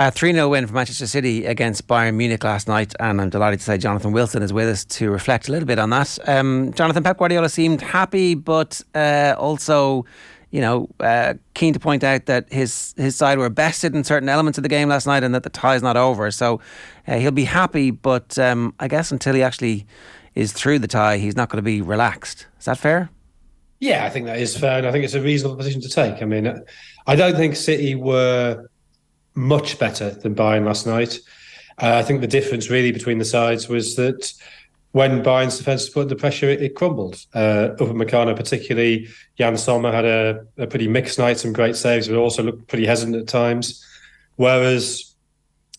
A 3-0 win for Manchester City against Bayern Munich last night, and I'm delighted to say Jonathan Wilson is with us to reflect a little bit on that. Jonathan, Pep Guardiola seemed happy, but also, keen to point out that his side were bested in certain elements of the game last night, and that the tie's not over. So he'll be happy, but I guess until he actually is through the tie, he's not going to be relaxed. Is that fair? Yeah, I think that is fair, and I think it's a reasonable position to take. I mean, I don't think City were much better than Bayern last night. I think the difference really between the sides was that when Bayern's defence was put under pressure, it crumbled. Upamecano particularly, Jan Sommer had a pretty mixed night, some great saves, but also looked pretty hesitant at times. Whereas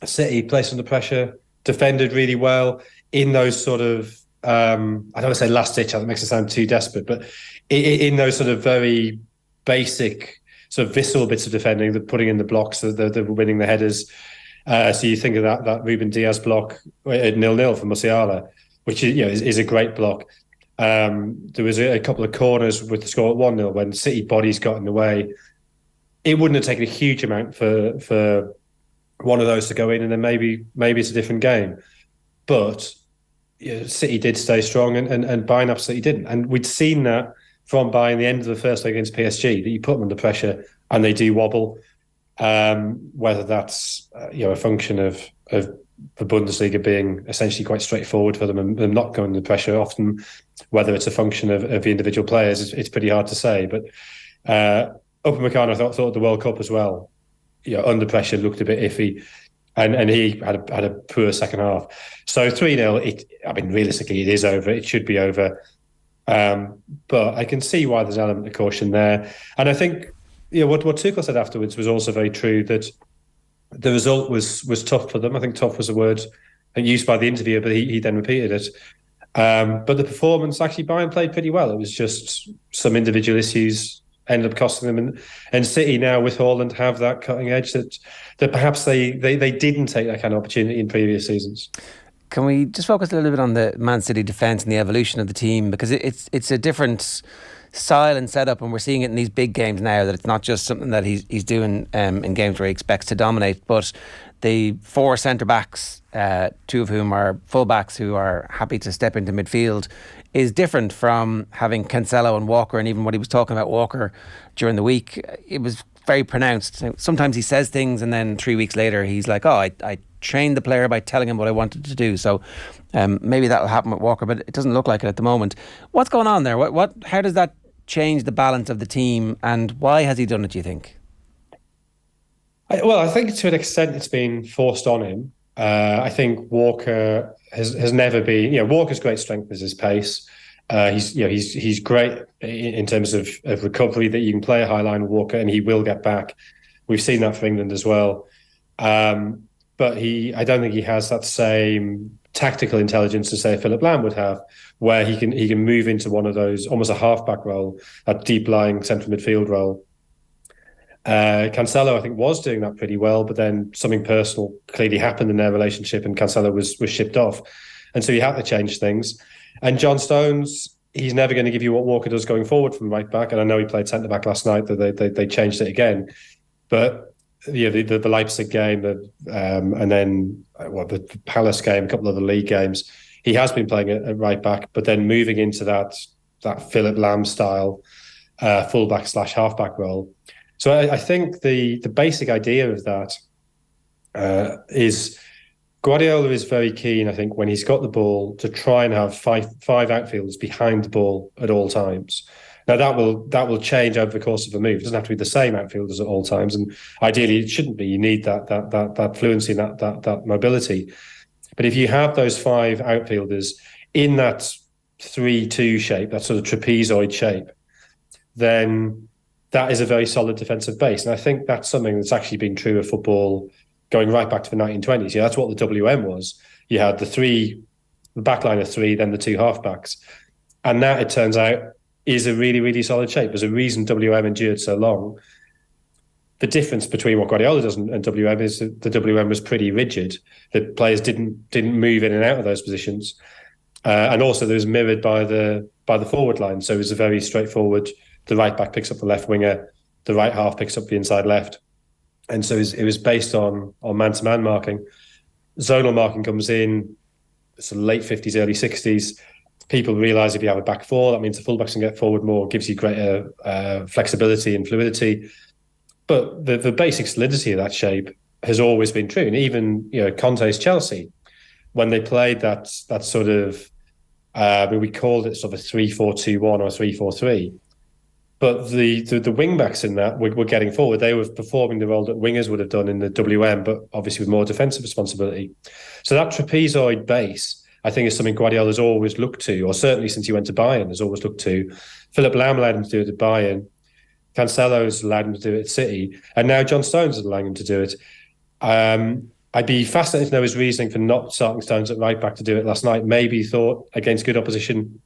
City, placed under pressure, defended really well in those sort of, I don't want to say last ditch, that makes it sound too desperate, but in those sort of very basic sort of visceral bits of defending, the putting in the blocks, the winning the headers. So you think of that Ruben Diaz block at 0-0 for Musiala, which is a great block. There was a couple of corners with the score at 1-0 when City bodies got in the way. It wouldn't have taken a huge amount for one of those to go in, and then maybe it's a different game. But City did stay strong, and Bayern absolutely didn't. And we'd seen that from Bayern the end of the first leg against PSG, that you put them under pressure and they do wobble. Whether that's a function of the Bundesliga being essentially quite straightforward for them and not going under pressure often, whether it's a function of the individual players, it's pretty hard to say. But Upamecano thought the World Cup as well, under pressure looked a bit iffy, and he had a poor second half. So 3-0, realistically it is over. It should be over. But I can see why there's an element of caution there. And I think what Tuchel said afterwards was also very true, that the result was tough for them. I think tough was a word used by the interviewer, but he then repeated it. But the performance, actually, Bayern played pretty well. It was just some individual issues ended up costing them. And City now with Haaland have that cutting edge that perhaps they didn't take that kind of opportunity in previous seasons. Can we just focus a little bit on the Man City defence and the evolution of the team? Because it's a different style and setup, and we're seeing it in these big games now, that it's not just something that he's doing in games where he expects to dominate, but the 4 centre-backs, 2 of whom are full-backs who are happy to step into midfield, is different from having Cancelo and Walker. And even what he was talking about Walker during the week, it was very pronounced. Sometimes he says things and then 3 weeks later he's like, I trained the player by telling him what I wanted to do. So maybe that'll happen with Walker, but it doesn't look like it at the moment. What's going on there? How does that change the balance of the team, and why has he done it, do you think? I think to an extent it's been forced on him. I think Walker has never been. Walker's great strength is his pace. He's great in terms of recovery, that you can play a high line with Walker and he will get back. We've seen that for England as well. But I don't think he has that same tactical intelligence as say Philip Lahm would have, where he can move into one of those, almost a half-back role, that deep-lying central midfield role. Cancelo, I think, was doing that pretty well, but then something personal clearly happened in their relationship and Cancelo was shipped off. And so he had to change things. And John Stones, he's never going to give you what Walker does going forward from right back. And I know he played centre-back last night, that they changed it again. But the Leipzig game, and then the Palace game, a couple of the league games, he has been playing at right back, but then moving into that Philip Lahm style fullback / halfback role. So I think the basic idea of that is Guardiola is very keen, I think, when he's got the ball, to try and have five outfielders behind the ball at all times. Now that will change over the course of a move. It doesn't have to be the same outfielders at all times, and ideally it shouldn't be. You need that fluency, that mobility. But if you have those 5 outfielders in that 3-2 shape, that sort of trapezoid shape, then that is a very solid defensive base. And I think that's something that's actually been true of football going right back to the 1920s. That's what the WM was. You had the back line of 3, then the 2 halfbacks. And that, it turns out, is a really, really solid shape. There's a reason WM endured so long. The difference between what Guardiola does and WM is that the WM was pretty rigid. The players didn't move in and out of those positions. And also there was mirrored by the forward line. So it was a very straightforward, the right back picks up the left winger, the right half picks up the inside left. And so it was based on man-to-man marking. Zonal marking comes in sort of late 50s, early 60s. People realise if you have a back four, that means the fullbacks can get forward more, gives you greater flexibility and fluidity. But the basic solidity of that shape has always been true. And even Conte's Chelsea, when they played that sort of, we called it sort of a 3-4-2-1 or a 3-4-3. But the wing backs in that were getting forward. They were performing the role that wingers would have done in the WM, but obviously with more defensive responsibility. So that trapezoid base, I think, is something Guardiola's always looked to, or certainly since he went to Bayern, has always looked to. Philip Lahm allowed him to do it at Bayern. Cancelo's allowed him to do it at City. And now John Stones is allowing him to do it. I'd be fascinated to know his reasoning for not starting Stones at right back to do it last night. Maybe he thought against good opposition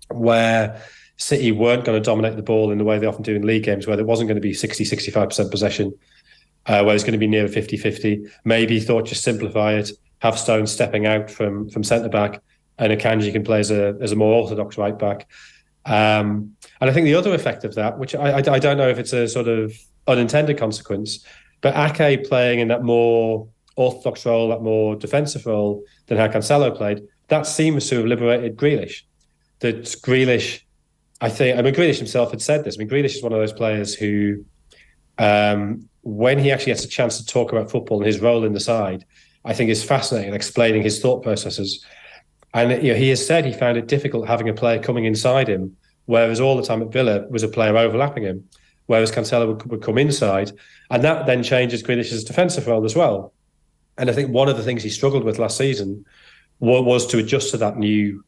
where City weren't going to dominate the ball in the way they often do in league games, where there wasn't going to be 60-65% possession, where it's going to be near 50-50. Maybe he thought just simplify it, have Stones stepping out from centre-back, and Akanji can play as a more orthodox right-back. And I think the other effect of that, which I don't know if it's a sort of unintended consequence, but Ake playing in that more orthodox role, that more defensive role than how Cancelo played, that seems to have liberated Grealish. That Grealish... Grealish himself had said this. Grealish is one of those players who, when he actually gets a chance to talk about football and his role in the side, I think is fascinating, explaining his thought processes. And he has said he found it difficult having a player coming inside him, whereas all the time at Villa was a player overlapping him, whereas Cancelo would come inside. And that then changes Grealish's defensive role as well. And I think one of the things he struggled with last season was to adjust to that new,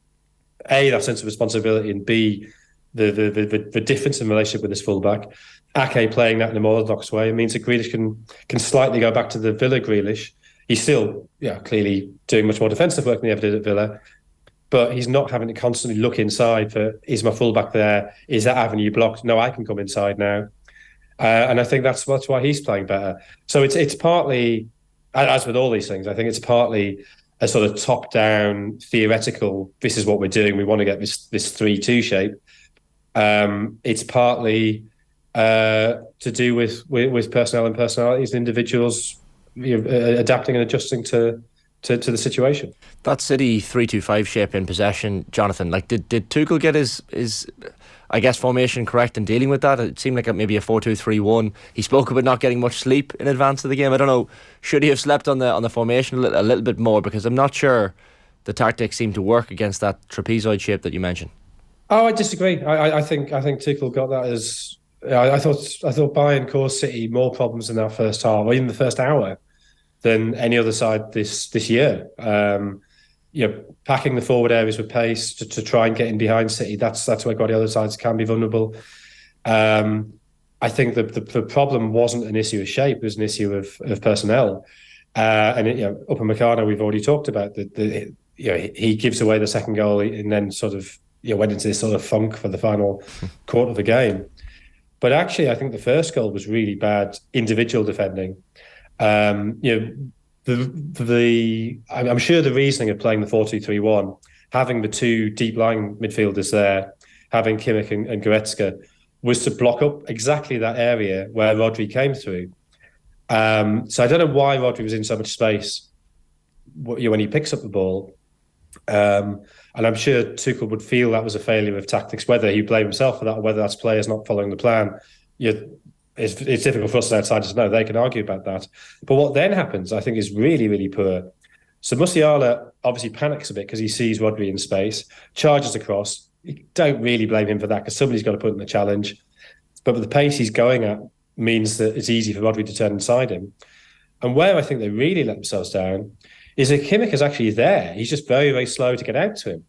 A, that sense of responsibility, and B, the difference in relationship with his fullback. Ake playing that in a more orthodox way, it means that Grealish can slightly go back to the Villa Grealish. He's still clearly doing much more defensive work than he ever did at Villa, but he's not having to constantly look inside for, is my fullback there? Is that avenue blocked? No, I can come inside now. And I think that's why he's playing better. So it's partly, as with all these things, I think it's partly a sort of top-down theoretical, this is what we're doing, we want to get this 3-2 shape. It's partly to do with personnel and personalities, individuals adapting and adjusting to the situation. That City 3-2-5 shape in possession, Jonathan, did Tuchel get his I guess formation correct in dealing with that? It seemed like maybe a 4-2-3-1. He spoke about not getting much sleep in advance of the game. I don't know, should he have slept on the formation a little bit more, because I'm not sure the tactics seem to work against that trapezoid shape that you mentioned. Oh, I disagree. I think Tuchel got that as... I thought Bayern caused City more problems in that first half, or even the first hour, than any other side this year. Packing the forward areas with pace to try and get in behind City. That's where Guardiola's sides can be vulnerable. I think the problem wasn't an issue of shape; it was an issue of personnel. Upamecano, we've already talked about that. He gives away the second goal and then sort of went into this sort of funk for the final quarter of the game. But actually, I think the first goal was really bad individual defending. I'm sure the reasoning of playing the 4-2-3-1, having the two deep lying midfielders there, having Kimmich and Goretzka, was to block up exactly that area where Rodri came through. So I don't know why Rodri was in so much space when he picks up the ball. And I'm sure Tuchel would feel that was a failure of tactics, whether he blamed himself for that or whether that's players not following the plan. It's difficult for us as outsiders to know. They can argue about that. But what then happens, I think, is really, really poor. So Musiala obviously panics a bit because he sees Rodri in space, charges across. You don't really blame him for that because somebody's got to put in the challenge. But with the pace he's going at means that it's easy for Rodri to turn inside him. And where I think they really let themselves down is that Kimmich is actually there. He's just very, very slow to get out to him.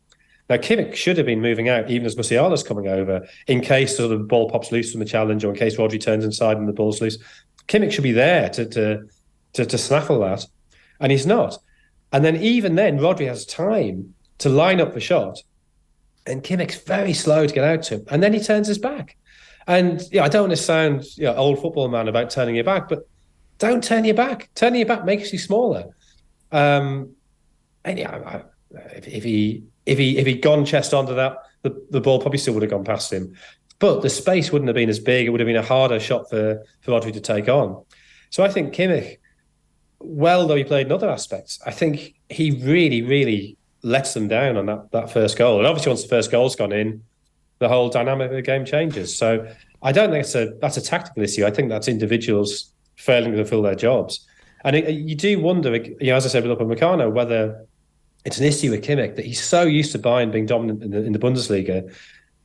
Now, Kimmich should have been moving out, even as Musiala's coming over, in case sort of the ball pops loose from the challenge or in case Rodri turns inside and the ball's loose. Kimmich should be there to snaffle that, and he's not. And then even then, Rodri has time to line up the shot, and Kimmich's very slow to get out to him, and then he turns his back. And I don't want to sound old football man about turning your back, but don't turn your back. Turning your back makes you smaller. If he'd gone chest onto that, the ball probably still would have gone past him. But the space wouldn't have been as big. It would have been a harder shot for Rodri to take on. So I think Kimmich, well, though he played in other aspects, I think he really, really lets them down on that first goal. And obviously, once the first goal's gone in, the whole dynamic of the game changes. So I don't think that's a tactical issue. I think that's individuals failing to fulfill their jobs. And you do wonder, as I said with Upamecano, whether it's an issue with Kimmich that he's so used to Bayern being dominant in the Bundesliga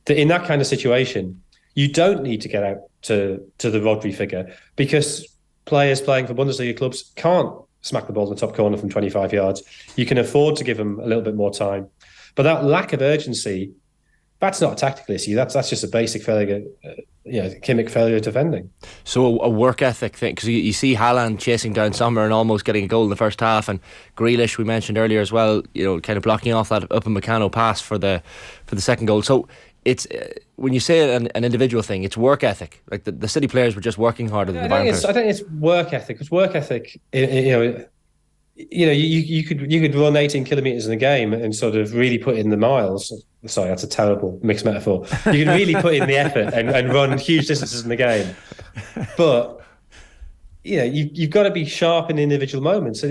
that in that kind of situation, you don't need to get out to the Rodri figure, because players playing for Bundesliga clubs can't smack the ball in the top corner from 25 yards. You can afford to give them a little bit more time. But that lack of urgency, that's not a tactical issue. That's just a basic failure, Kimmich failure defending. So a work ethic thing, because you see Haaland chasing down Sommer and almost getting a goal in the first half, and Grealish, we mentioned earlier as well, kind of blocking off that Upamecano pass for the second goal. So it's when you say an individual thing, it's work ethic. Like the City players were just working harder than the Bayern players. I think it's work ethic. It's work ethic. You could run 18 kilometres in a game and sort of really put in the miles. Sorry, that's a terrible mixed metaphor. You can really put in the effort and run huge distances in the game. But you've got to be sharp in individual moments.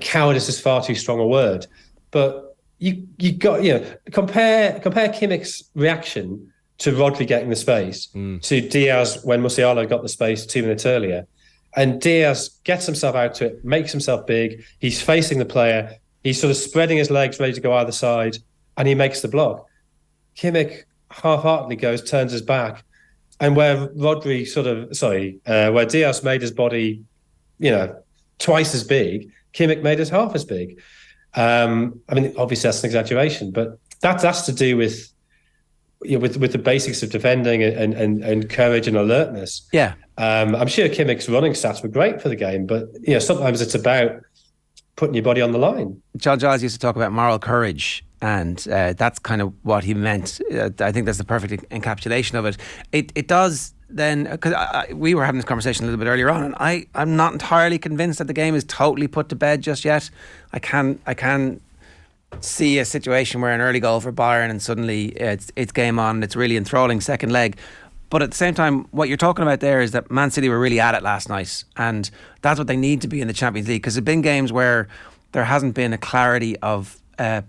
Cowardice is far too strong a word, but you got compare Kimmich's reaction to Rodri getting the space to Diaz when Musiala got the space 2 minutes earlier. And Diaz gets himself out to it, makes himself big. He's facing the player. He's sort of spreading his legs, ready to go either side, and he makes the block. Kimmich half-heartedly turns his back, and where Diaz made his body, twice as big, Kimmich made it half as big. Obviously that's an exaggeration, but that has to do with the basics of defending and courage and alertness. Yeah. I'm sure Kimmich's running stats were great for the game, but sometimes it's about putting your body on the line. John Giles used to talk about moral courage, and that's kind of what he meant. I think that's the perfect encapsulation of it. It does then, because we were having this conversation a little bit earlier on, and I'm not entirely convinced that the game is totally put to bed just yet. I can see a situation where an early goal for Bayern and suddenly it's game on and it's really enthralling second leg. But at the same time, what you're talking about there is that Man City were really at it last night, and that's what they need to be in the Champions League, because there have been games where there hasn't been a clarity of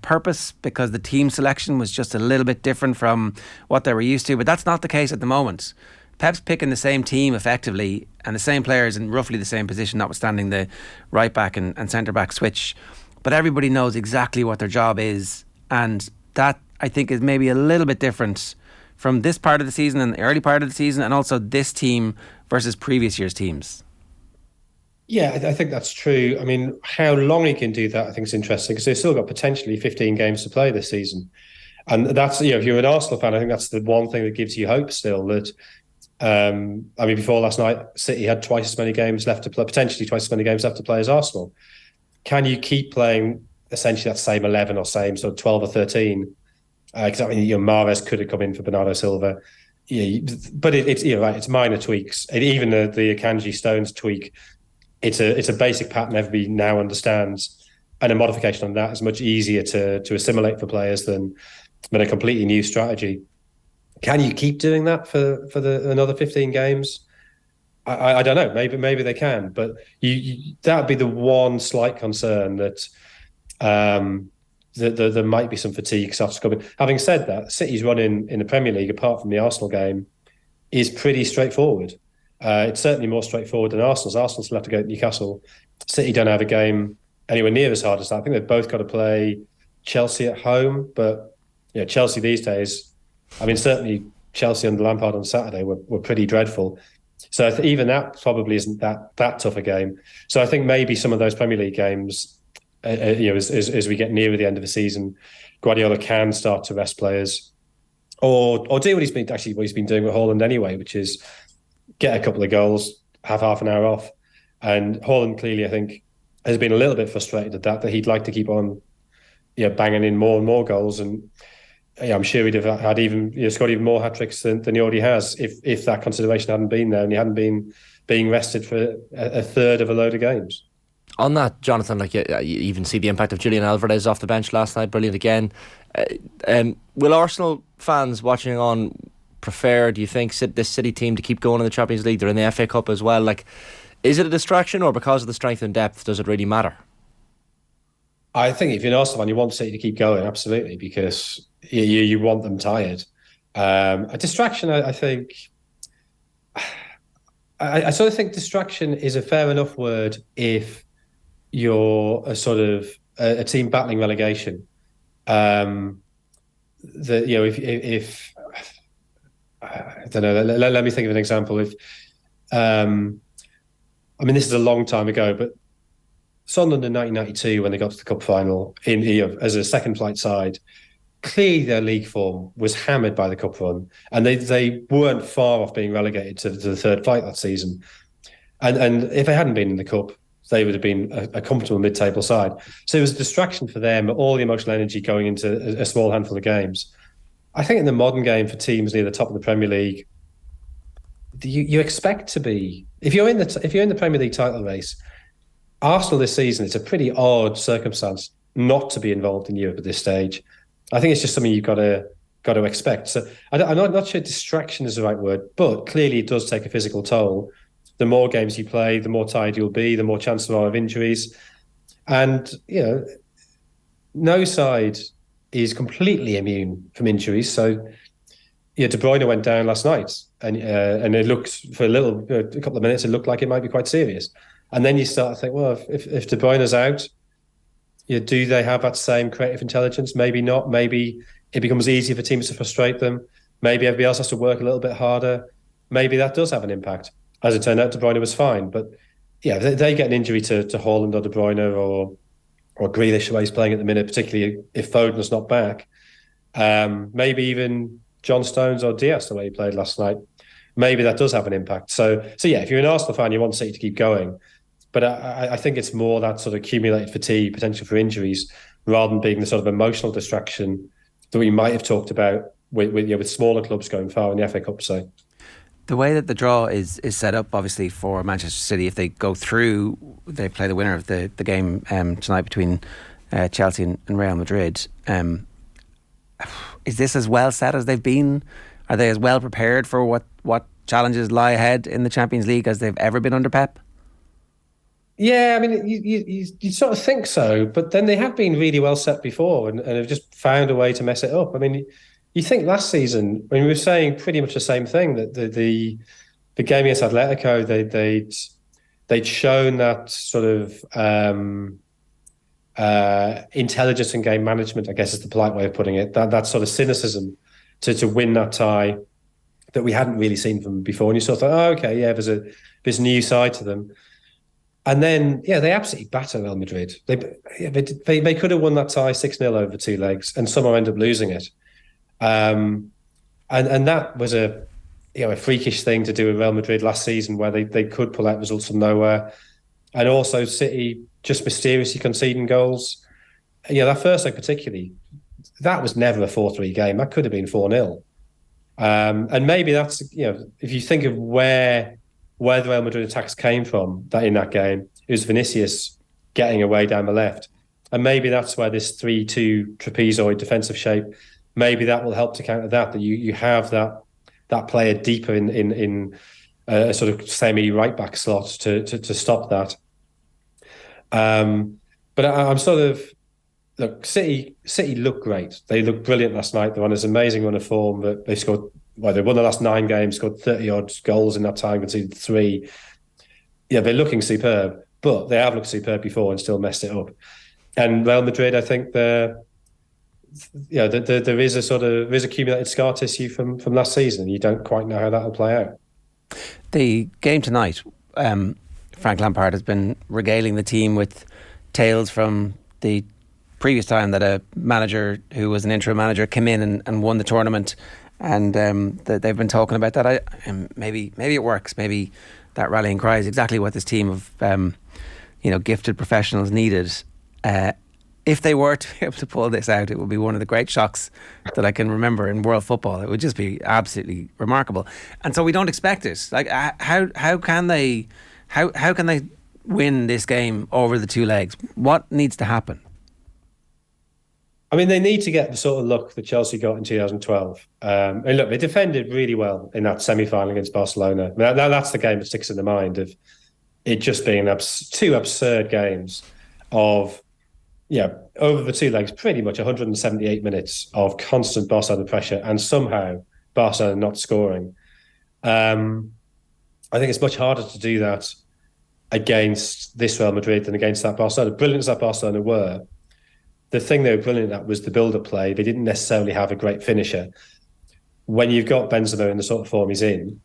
purpose because the team selection was just a little bit different from what they were used to. But that's not the case at the moment. Pep's picking the same team effectively and the same players in roughly the same position, notwithstanding the right back and centre back switch. But everybody knows exactly what their job is, and that I think is maybe a little bit different from this part of the season and the early part of the season, and also this team versus previous year's teams. Yeah, I think that's true. I mean, how long he can do that, I think is interesting, because they've still got potentially 15 games to play this season. And that's, if you're an Arsenal fan, I think that's the one thing that gives you hope still, that before last night, City had twice as many games left to play, potentially twice as many games left to play as Arsenal. Can you keep playing essentially that same 11 or same sort of 12 or 13? Because Mahrez could have come in for Bernardo Silva. But it's right. It's minor tweaks. Even the Akanji Stones tweak, it's a basic pattern everybody now understands, and a modification on that is much easier to assimilate for players than a completely new strategy. Can you keep doing that for another 15 games? I don't know. Maybe they can, but that would be the one slight concern that there might be some fatigue starts coming. Having said that, City's run in the Premier League, apart from the Arsenal game, is pretty straightforward. It's certainly more straightforward than Arsenal's. Arsenal still have to go to Newcastle. City don't have a game anywhere near as hard as that. I think they've both got to play Chelsea at home, but Chelsea these days, certainly Chelsea under Lampard on Saturday were pretty dreadful. So even that probably isn't that tough a game. So I think maybe some of those Premier League games, as we get nearer the end of the season, Guardiola can start to rest players, or do what he's been doing with Haaland anyway, which is get a couple of goals, have half an hour off. And Haaland clearly, I think, has been a little bit frustrated at that he'd like to keep on, banging in more and more goals. And I'm sure he'd have had scored even more hat tricks than he already has if that consideration hadn't been there and he hadn't been being rested for a third of a load of games. On that, Jonathan, you even see the impact of Julian Alvarez off the bench last night, brilliant again. Will Arsenal fans watching on prefer, do you think, this City team to keep going in the Champions League? They're in the FA Cup as well. Like, is it a distraction, or because of the strength and depth, does it really matter? I think if you're an Arsenal fan, you want City to keep going, absolutely, because you want them tired. A distraction, I think. I sort of think distraction is a fair enough word if you're a team battling relegation. If I don't know, let me think of an example. If this is a long time ago, but Sunderland in 1992, when they got to the cup final as a second flight side, clearly their league form was hammered by the cup run, and they weren't far off being relegated to the third flight that season. And if they hadn't been in the cup, they would have been a comfortable mid-table side. So it was a distraction for them, all the emotional energy going into a small handful of games. I think in the modern game, for teams near the top of the Premier League, you expect to be, if you're in the Premier League title race, Arsenal this season, it's a pretty odd circumstance not to be involved in Europe at this stage. I think it's just something you've got to expect. So I'm not sure distraction is the right word, but clearly it does take a physical toll. The more games you play, the more tired you'll be, the more chances there are of injuries. And, no side is completely immune from injuries. So, De Bruyne went down last night, and it looked, for a couple of minutes, it looked like it might be quite serious. And then you start to think, well, if De Bruyne's out, do they have that same creative intelligence? Maybe not. Maybe it becomes easier for teams to frustrate them. Maybe everybody else has to work a little bit harder. Maybe that does have an impact. As it turned out, De Bruyne was fine. But yeah, they get an injury to Haaland or De Bruyne or Grealish, the way he's playing at the minute, particularly if Foden's not back. Maybe even John Stones or Diaz, the way he played last night. Maybe that does have an impact. So yeah, if you're an Arsenal fan, you want City to keep going. But I think it's more that sort of accumulated fatigue, potential for injuries, rather than being the sort of emotional distraction that we might have talked about with smaller clubs going far in the FA Cup, say. The way that the draw is set up, obviously, for Manchester City, if they go through, they play the winner of the game tonight between Chelsea and Real Madrid. Is this as well set as they've been? Are they as well prepared for what challenges lie ahead in the Champions League as they've ever been under Pep? Yeah, you sort of think so, but then they have been really well set before and have just found a way to mess it up. You think last season, we were saying pretty much the same thing, that the game against Atletico, they'd shown that sort of intelligence and game management, I guess is the polite way of putting it, that sort of cynicism to win that tie that we hadn't really seen from before. And you sort of thought, oh, okay, yeah, there's a new side to them. And then, yeah, they absolutely batter Real Madrid. They could have won that tie 6-0 over 2 legs and somehow end up losing it. And that was a freakish thing to do with Real Madrid last season, where they could pull out results from nowhere. And also City just mysteriously conceding goals. That first leg particularly, that was never a 4-3 game. That could have been 4-0. And maybe that's, if you think of where the Real Madrid attacks came from in that game, it was Vinicius getting away down the left. And maybe that's where this 3-2 trapezoid defensive shape, maybe that will help to counter that you have that player deeper in a sort of semi right back slot to stop that. But I'm sort of, look, City look great. They looked brilliant last night. They're on this amazing run of form that they scored. Well, they won the last 9 games, scored 30-odd goals in that time, conceded 3. Yeah, they're looking superb, but they have looked superb before and still messed it up. And Real Madrid, I think there is accumulated scar tissue from last season. You don't quite know how that'll play out. The game tonight, Frank Lampard has been regaling the team with tales from the previous time that a manager who was an interim manager came in and won the tournament. And they've been talking about that. Maybe it works. Maybe that rallying cry is exactly what this team of gifted professionals needed. If they were to be able to pull this out, it would be one of the great shocks that I can remember in world football. It would just be absolutely remarkable. And so we don't expect it. Like, how can they win this game over the 2 legs? What needs to happen? I mean, they need to get the sort of luck that Chelsea got in 2012. And look, they defended really well in that semi-final against Barcelona. That's the game that sticks in the mind of it just being two absurd games of, over the two legs, pretty much 178 minutes of constant Barcelona pressure and somehow Barcelona not scoring. I think it's much harder to do that against this Real Madrid than against that Barcelona. Brilliant as that Barcelona were, the thing they were brilliant at was the build-up play. They didn't necessarily have a great finisher. When you've got Benzema in the sort of form he's in,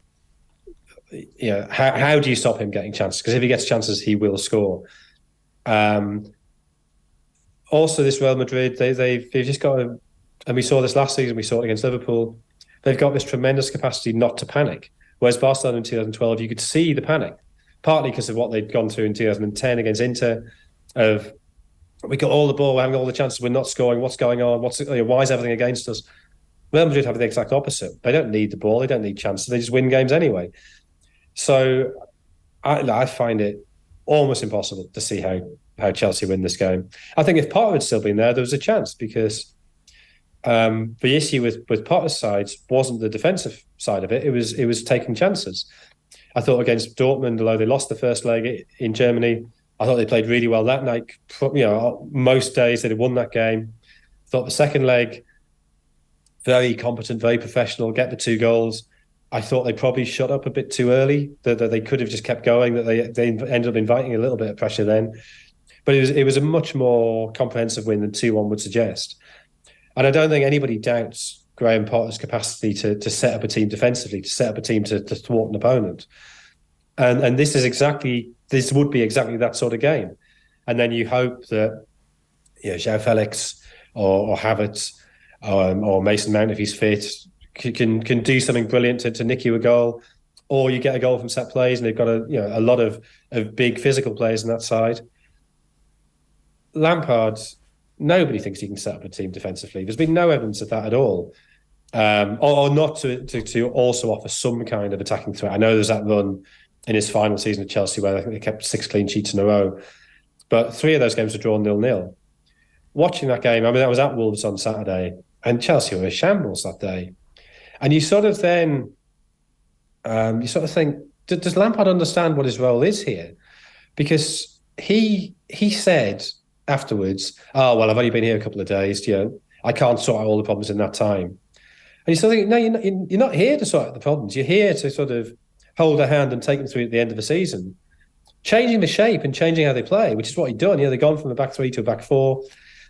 how do you stop him getting chances? Because if he gets chances, he will score. Also, this Real Madrid, they've just got and we saw this last season, we saw it against Liverpool, they've got this tremendous capacity not to panic. Whereas Barcelona in 2012, you could see the panic, partly because of what they'd gone through in 2010 against Inter, of we got all the ball, we're having all the chances, we're not scoring, what's going on, why is everything against us? Real Madrid have the exact opposite. They don't need the ball, they don't need chances, they just win games anyway. So I find it almost impossible to see how Chelsea win this game. I think if Potter had still been there was a chance, because the issue with Potter's side wasn't the defensive side of it, it was taking chances. I thought against Dortmund, although they lost the first leg in Germany, I thought they played really well that night. Most days they'd have won that game. I thought the second leg, very competent, very professional, get the 2 goals. I thought they probably shut up a bit too early, that they could have just kept going, that they ended up inviting a little bit of pressure then. But it was a much more comprehensive win than 2-1 would suggest. And I don't think anybody doubts Graham Potter's capacity to set up a team defensively, to set up a team to thwart an opponent. And this would be exactly that sort of game. And then you hope that João Felix or Havertz or Mason Mount, if he's fit, can do something brilliant to nick you a goal, or you get a goal from set plays, and they've got a lot of big physical players on that side. Lampard, nobody thinks he can set up a team defensively. There's been no evidence of that at all. Or not to also offer some kind of attacking threat. I know there's that run in his final season at Chelsea where I think they kept 6 clean sheets in a row, but 3 of those games were drawn 0-0. Watching that game, I mean, I was at Wolves on Saturday, and Chelsea were a shambles that day. And you sort of think, does Lampard understand what his role is here? Because he said afterwards, "Oh well, I've only been here a couple of days. I can't sort out all the problems in that time." And you sort of think, no, you're not here to sort out the problems. You're here to sort of hold a hand and take them through at the end of the season, changing the shape and changing how they play, which is what he'd done. They've gone from a back 3 to a back 4.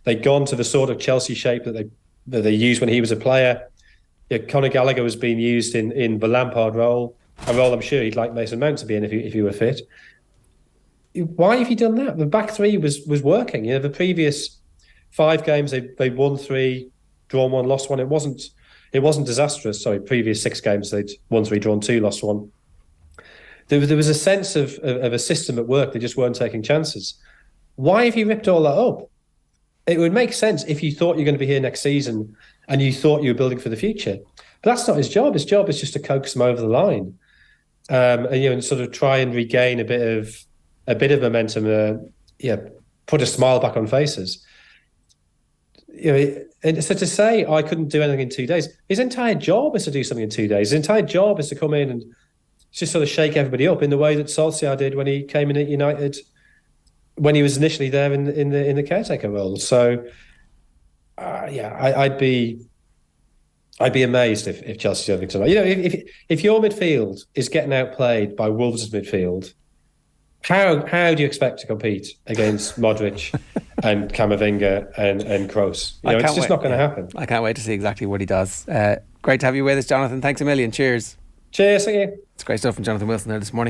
They'd gone to the sort of Chelsea shape that they used when he was a player. Conor Gallagher was being used in the Lampard role, a role I'm sure he'd like Mason Mount to be in if he were fit. Why have you done that? The back 3 was working. The previous 5 games they won 3, drawn 1, lost 1. It wasn't disastrous. Sorry, previous 6 games they'd won 3, drawn 2, lost 1. There was a sense of a system at work. They just weren't taking chances. Why have you ripped all that up? It would make sense if you thought you're going to be here next season and you thought you were building for the future. But that's not his job. His job is just to coax them over the line, and sort of try and regain a bit of momentum. Put a smile back on faces. And so to say, I couldn't do anything in 2 days, his entire job is to do something in 2 days. His entire job is to come in and just sort of shake everybody up in the way that Solskjaer did when he came in at United, when he was initially there in the caretaker role. So, I'd be amazed if Chelsea don't think tonight. If your midfield is getting outplayed by Wolves' midfield, how do you expect to compete against Modric and Camavinga and Kroos? It's just not going to happen. I can't wait to see exactly what he does. Great to have you with us, Jonathan. Thanks a million. Cheers. Cheers. Thank you. It's great stuff from Jonathan Wilson there this morning.